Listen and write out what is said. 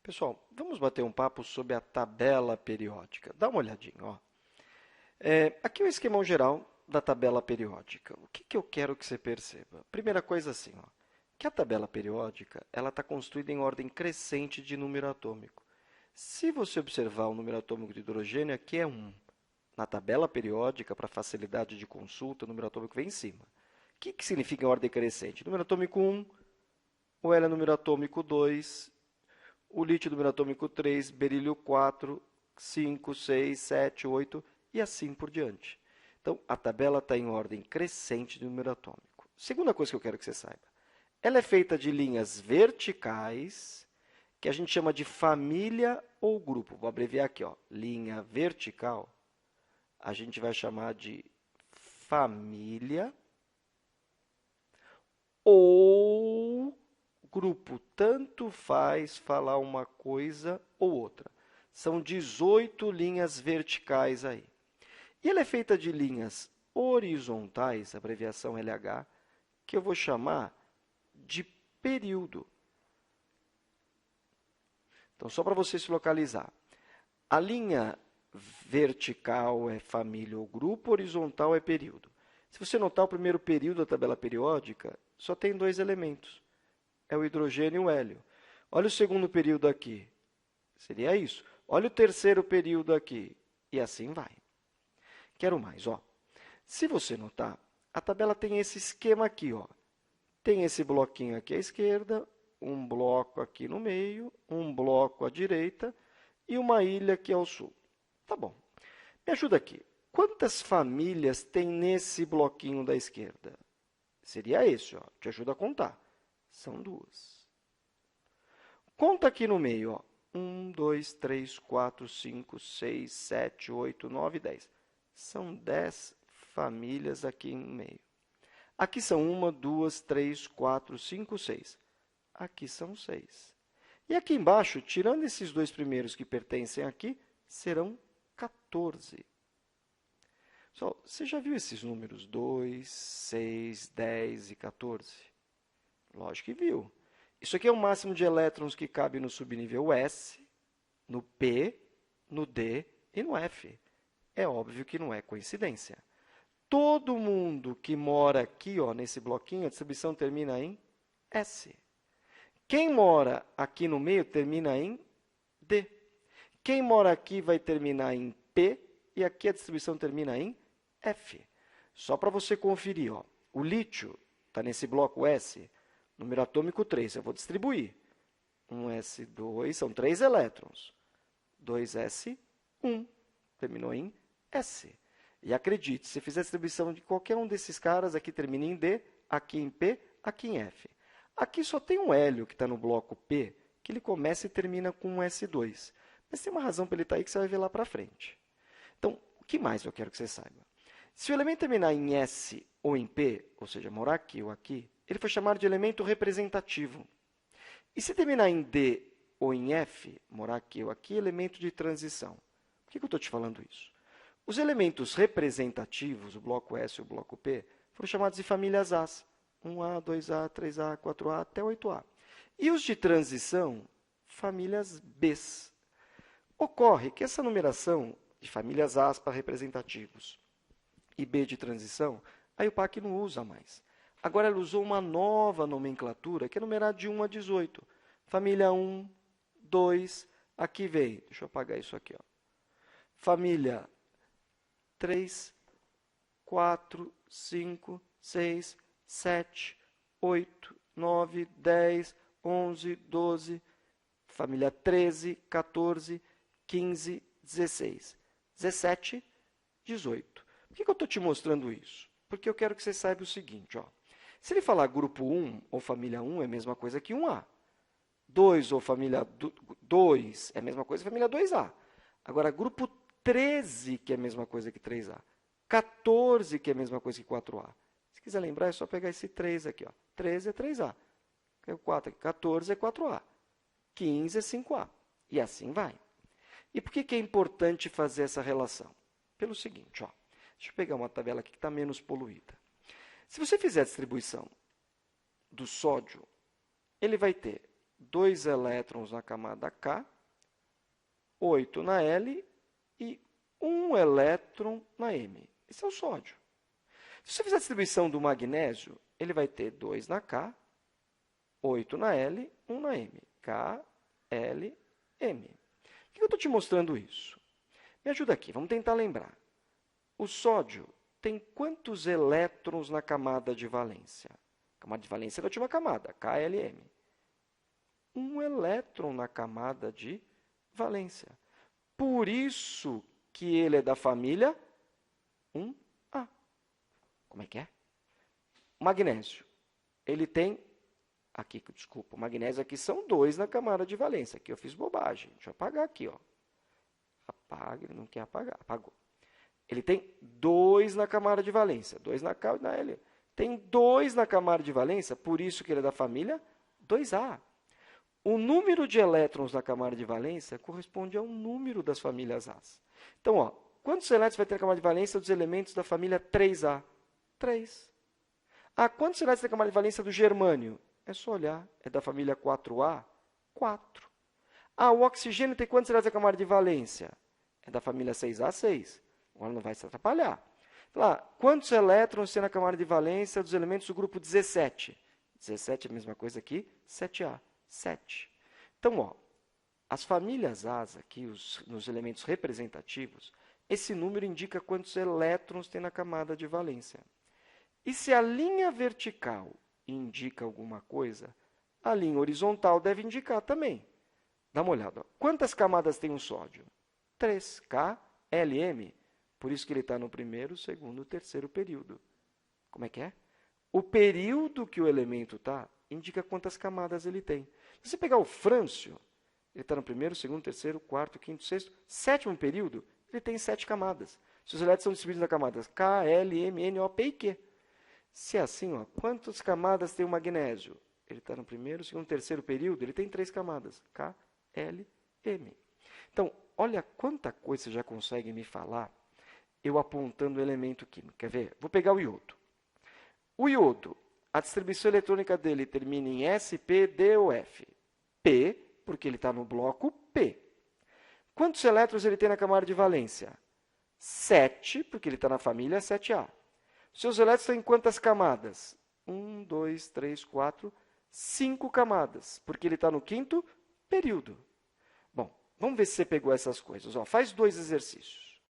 Pessoal, vamos bater um papo sobre a tabela periódica. Dá uma olhadinha, ó. Aqui é o esquemão geral da tabela periódica. O que eu quero que você perceba? Primeira coisa assim, ó, que a tabela periódica ela está construída em ordem crescente de número atômico. Se você observar o número atômico de hidrogênio, aqui é 1. Na tabela periódica, para facilidade de consulta, o número atômico vem em cima. O que significa ordem crescente? Número atômico 1, o Hélio é número atômico 2, o lítio número atômico 3, berílio 4, 5, 6, 7, 8 e assim por diante. Então, a tabela está em ordem crescente de número atômico. Segunda coisa que eu quero que você saiba. Ela é feita de linhas verticais, que a gente chama de família ou grupo. Vou abreviar aqui, ó. Linha vertical, a gente vai chamar de família ou grupo. Tanto faz falar uma coisa ou outra. São 18 linhas verticais aí. E ela é feita de linhas horizontais, abreviação LH, que eu vou chamar de período. Então, só para você se localizar. A linha vertical é família ou grupo, horizontal é período. Se você notar, o primeiro período da tabela periódica só tem 2 elementos. É o hidrogênio e o hélio. Olha o segundo período aqui. Seria isso. Olha o terceiro período aqui. E assim vai. Quero mais, ó. Se você notar, a tabela tem esse esquema aqui, ó. Tem esse bloquinho aqui à esquerda, um bloco aqui no meio, um bloco à direita e uma ilha aqui ao sul. Tá bom. Me ajuda aqui. Quantas famílias tem nesse bloquinho da esquerda? Seria esse, ó. Te ajuda a contar. São 2. Conta aqui no meio, ó. 1, 2, 3, 4, 5, 6, 7, 8, 9, 10. São 10 famílias aqui no meio. Aqui são 1, 2, 3, 4, 5, 6. Aqui são 6. E aqui embaixo, tirando esses 2 primeiros que pertencem aqui, serão 14. Pessoal, você já viu esses números 2, 6, 10 e 14? Lógico que viu. Isso aqui é o máximo de elétrons que cabe no subnível S, no P, no D e no F. É óbvio que não é coincidência. Todo mundo que mora aqui, ó, nesse bloquinho, a distribuição termina em S. Quem mora aqui no meio termina em D. Quem mora aqui vai terminar em P e aqui a distribuição termina em F. Só para você conferir, ó, o lítio está nesse bloco S, número atômico 3. Eu vou distribuir. 1s2, são 3 elétrons. 2s1, terminou em S. E acredite, se fizer a distribuição de qualquer um desses caras, aqui termina em D, aqui em P, aqui em F. Aqui só tem um hélio que está no bloco P, que ele começa e termina com um S2. Mas tem uma razão para ele estar aí que você vai ver lá para frente. Então, o que mais eu quero que você saiba? Se o elemento terminar em S ou em P, ou seja, morar aqui ou aqui, ele foi chamado de elemento representativo. E se terminar em D ou em F, morar aqui ou aqui, elemento de transição. Por que eu estou te falando isso? Os elementos representativos, o bloco S e o bloco P, foram chamados de famílias As. 1A, 2A, 3A, 4A, até 8A. E os de transição, famílias Bs. Ocorre que essa numeração de famílias As para representativos e B de transição, a IUPAC não usa mais. Agora ela usou uma nova nomenclatura, que é numerar de 1 a 18. Família 1, 2, aqui vem, deixa eu apagar isso aqui, ó. Família 3, 4, 5, 6, 7, 8, 9, 10, 11, 12, família 13, 14, 15, 16, 17, 18. Por que eu estou te mostrando isso? Porque eu quero que você saiba o seguinte, ó. Se ele falar grupo 1 ou família 1, é a mesma coisa que 1A. 2 ou família 2 é a mesma coisa que família 2A. Agora, grupo 13, que é a mesma coisa que 3A. 14, que é a mesma coisa que 4A. Se quiser lembrar, é só pegar esse 3 aqui, ó. 13 é 3A. O 4 aqui. 14 é 4A. 15 é 5A. E assim vai. E por que é importante fazer essa relação? Pelo seguinte, ó. Deixa eu pegar uma tabela aqui que está menos poluída. Se você fizer a distribuição do sódio, ele vai ter 2 elétrons na camada K, 8 na L e 1 elétron na M. Esse é o sódio. Se você fizer a distribuição do magnésio, ele vai ter 2 na K, 8 na L, 1 na M. K, L, M. Por que eu estou te mostrando isso? Me ajuda aqui, vamos tentar lembrar. O sódio tem quantos elétrons na camada de valência? A camada de valência é a última camada, KLM. 1 elétron na camada de valência. Por isso que ele é da família 1A. Como é que é? O magnésio. Ele tem, aqui, desculpa, o magnésio aqui são 2 na camada de valência. Aqui eu fiz bobagem. Deixa eu apagar aqui, ó. Apaga, ele não quer apagar. Apagou. Ele tem 2 na camada de valência. 2 na K e na L. Tem 2 na camada de valência, por isso que ele é da família 2A. O número de elétrons na camada de valência corresponde ao número das famílias As. Então, ó, quantos elétrons vai ter na camada de valência dos elementos da família 3A? 3. Ah, quantos elétrons tem na camada de valência do germânio? É só olhar, é da família 4A? 4. Ah, o oxigênio tem quantos elétrons na camada de valência? É da família 6A, 6. Agora não vai se atrapalhar. Lá, quantos elétrons tem na camada de valência dos elementos do grupo 17? 17 é a mesma coisa aqui, 7A, 7. Então, ó, as famílias As aqui, nos elementos representativos, esse número indica quantos elétrons tem na camada de valência. E se a linha vertical indica alguma coisa, a linha horizontal deve indicar também. Dá uma olhada. Ó. Quantas camadas tem o sódio? 3, K, L, M. Por isso que ele está no primeiro, segundo, terceiro período. Como é que é? O período que o elemento está indica quantas camadas ele tem. Se você pegar o frâncio, ele está no primeiro, segundo, terceiro, quarto, quinto, sexto, sétimo período, ele tem 7 camadas. Se os elétrons são distribuídos na camadas K, L, M, N, O, P e Q. Se é assim, ó, quantas camadas tem o magnésio? Ele está no primeiro, segundo, terceiro período, ele tem 3 camadas. K, L, M. Então, olha quanta coisa você já consegue me falar eu apontando o elemento químico. Quer ver? Vou pegar o iodo. O iodo, a distribuição eletrônica dele termina em S, P, D ou F. P, porque ele está no bloco P. Quantos elétrons ele tem na camada de valência? 7, porque ele está na família 7A. Seus elétrons estão em quantas camadas? 1, 2, 3, 4, 5 camadas, porque ele está no quinto período. Bom, vamos ver se você pegou essas coisas. Ó, faz 2 exercícios.